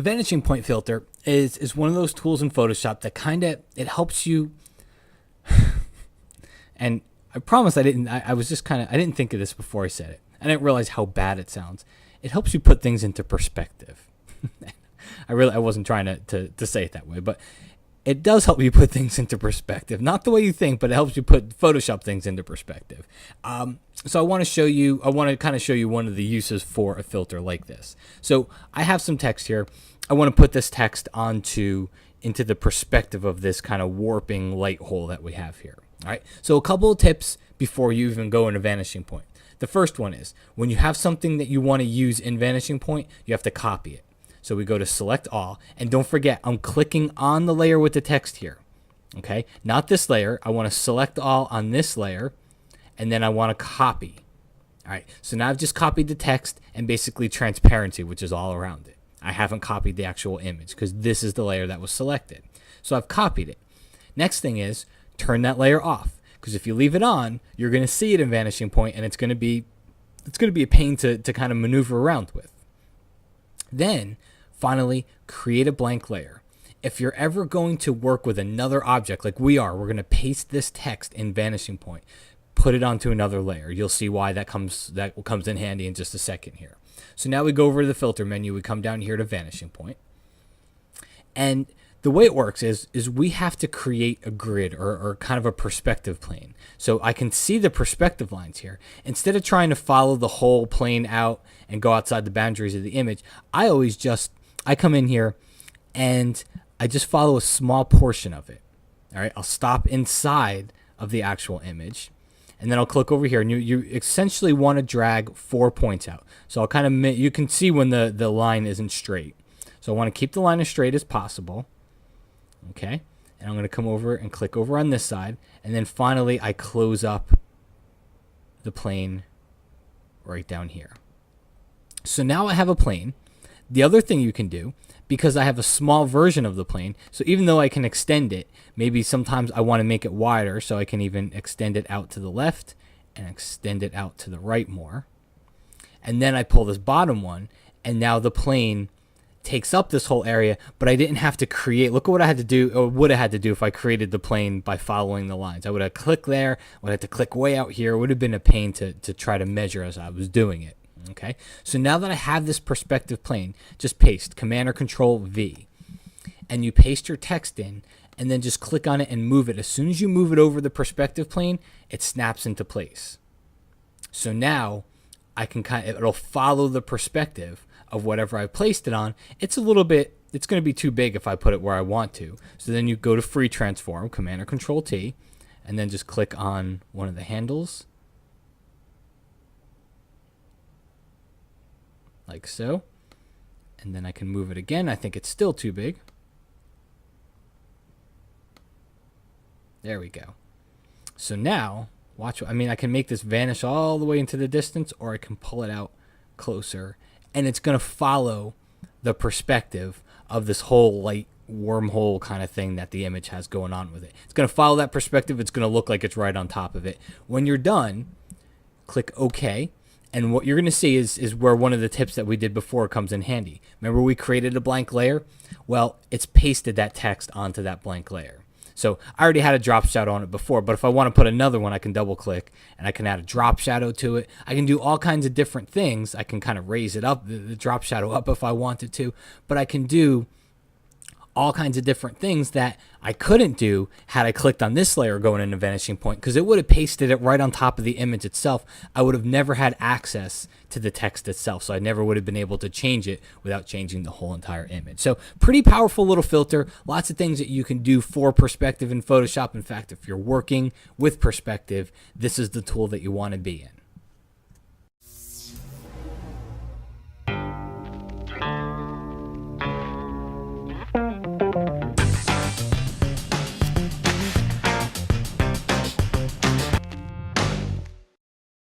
vanishing point filter is one of those tools in Photoshop that it helps you. And I promise I didn't think of this before I said it. I didn't realize how bad it sounds. It helps you put things into perspective. I wasn't trying to say it that way, but it does help you put things into perspective. Not the way you think, but it helps you put Photoshop things into perspective. So I want to kind of show you one of the uses for a filter like this. So I have some text here. I want to put this text into the perspective of this kind of warping light hole that we have here. All right. So a couple of tips before you even go into Vanishing Point. The first one is when you have something that you want to use in Vanishing Point, you have to copy it. So we go to select all, and don't forget, I'm clicking on the layer with the text here. Okay, not this layer. I want to select all on this layer, and then I want to copy. All right, so now I've just copied the text and basically transparency, which is all around it. I haven't copied the actual image because this is the layer that was selected. So I've copied it. Next thing is turn that layer off, because if you leave it on, you're going to see it in Vanishing Point, and it's going to be a pain to kind of maneuver around with. Then finally, create a blank layer. If you're ever going to work with another object like we're going to paste this text in Vanishing Point, put it onto another layer. You'll see why that comes in handy in just a second here. So now we go over to the filter menu. We come down here to Vanishing Point. And the way it works is we have to create a grid or kind of a perspective plane. So I can see the perspective lines here. Instead of trying to follow the whole plane out and go outside the boundaries of the image, I come in here and I just follow a small portion of it. All right, I'll stop inside of the actual image, and then I'll click over here, and you essentially want to drag 4 points out. So I'll kind of, you can see when the line isn't straight. So I want to keep the line as straight as possible. Okay, and I'm going to come over and click over on this side, and then finally I close up the plane right down here. So now I have a plane. The other thing you can do, because I have a small version of the plane, so even though I can extend it, maybe sometimes I want to make it wider, so I can even extend it out to the left and extend it out to the right more. And then I pull this bottom one, and now the plane takes up this whole area, but I didn't have to create. Look at what I had to do, or would have had to do if I created the plane by following the lines. I would have clicked there, would have to click way out here. It would have been a pain to try to measure as I was doing it. Okay, so now that I have this perspective plane, just paste Command or Control V, and you paste your text in, and then just click on it and move it. As soon as you move it over the perspective plane, it snaps into place. So now I can it'll follow the perspective of whatever I placed it on. It's going to be too big if I put it where I want to. So then you go to Free Transform, Command or Control T, and then just click on one of the handles, like so. And then I can move it again. I think it's still too big. There we go. So now, watch. I can make this vanish all the way into the distance, or I can pull it out closer, and it's going to follow the perspective of this whole light wormhole kind of thing that the image has going on with it. It's going to follow that perspective. It's going to look like it's right on top of it. When you're done, click OK. And what you're going to see is where one of the tips that we did before comes in handy. Remember we created a blank layer? Well, it's pasted that text onto that blank layer. So I already had a drop shadow on it before, but if I want to put another one, I can double click and I can add a drop shadow to it. I can do all kinds of different things. I can kind of raise it up, the drop shadow up if I wanted to, but I can do all kinds of different things that I couldn't do had I clicked on this layer going into Vanishing Point, because it would have pasted it right on top of the image itself. I would have never had access to the text itself, so I never would have been able to change it without changing the whole entire image. So pretty powerful little filter. Lots of things that you can do for perspective in Photoshop. In fact, if you're working with perspective, this is the tool that you want to be in.